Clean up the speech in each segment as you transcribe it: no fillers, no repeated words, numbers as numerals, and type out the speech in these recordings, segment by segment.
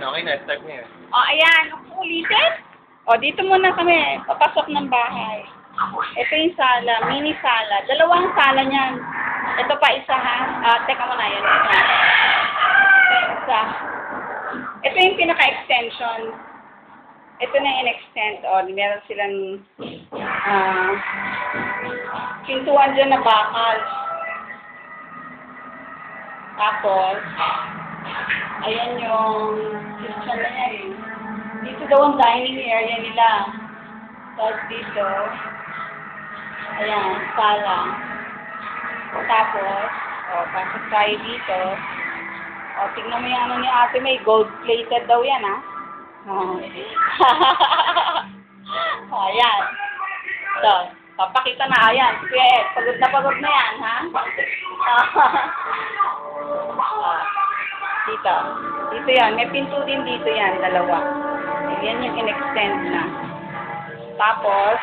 okay na. Start na yun. O, ayan. Ulitin. O, dito muna kami. Papasok ng bahay. Ito yung sala. Mini sala. Dalawang sala niyan. Ito pa isa, ha? Teka muna. Yan. Isa. Ito yung pinaka-extension. Ito na yung in-extend. O, meron silang pintuan dyan na bakal. Tapos, ayan yung kitchen na yan. Dito daw ang dining area nila. Tapos dito, ayan, sala. Tapos, pasok tayo dito. Tignan mo yung ano ni ate, may gold-plated daw yan, ha? Ayan. So, papakita na, ayan. Kuya, pagod na yan, ha? Dito. Dito yan. May pinto din dito yan, dalawa. Yan yung in-extend na. Tapos,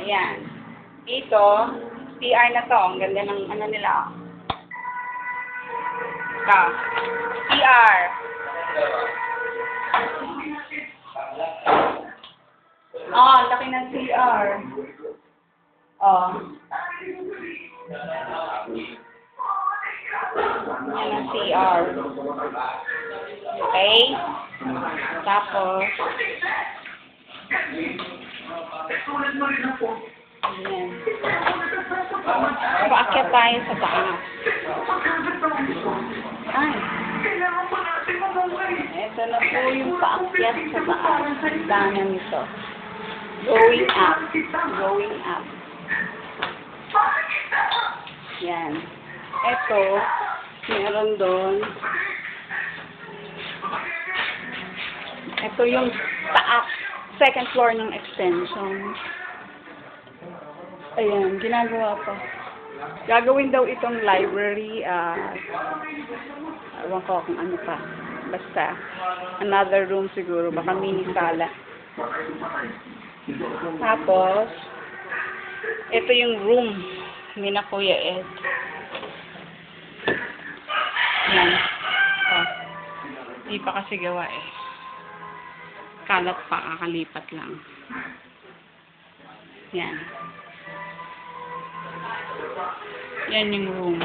ayan. Dito, CR na to. Ang ganda ng ano nila. CR. Laki ng CR. Yan ang CR. Okay? Tapos, ayan. Paakyat tayo sa taas. Ay. Ito na po yung paakyat sa taas. Danan nito. Going up. Going up. Yan. Ito, meron doon. Ito yung taas, second floor ng extension. Ayan, ginagawa pa. Gagawin daw itong library, ewan ko kung ano pa. Basta, another room siguro, baka mini sala. Tapos, ito yung room ni na Kuya Ed. Yan. Di pa kasi gawa eh. Kalat pa, kakalipat lang. Yan. Yan yung room.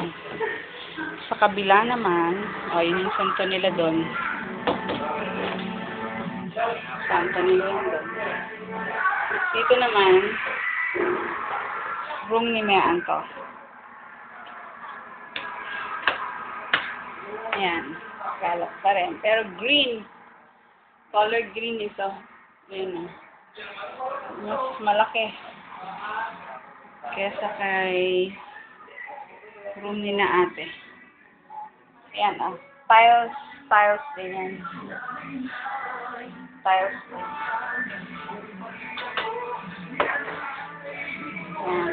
Sa kabila naman, yun yung santo nila doon. Santo nila doon. Dito naman, room ni Mean to. Ayan. Kalat pa rin. Pero green. Color green ito. Ayan. Mas malaki. Kesa kay room ni na ate. Ayan, Tiles. Tiles din yan. Tiles din. Ayan.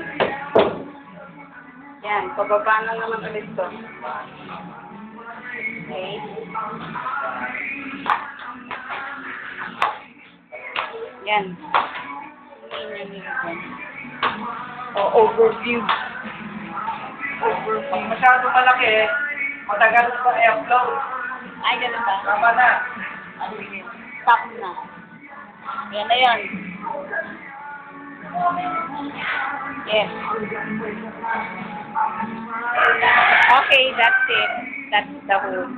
Yan. Pababa na naman ulit to. Okay. Yan. Overview. Overview. Masyado malaki eh. Matagal pa i-upload. Ay, ganun ba? Tama na. Stop na. Yan na yan. Yes. Okay, that's it. That's the whole.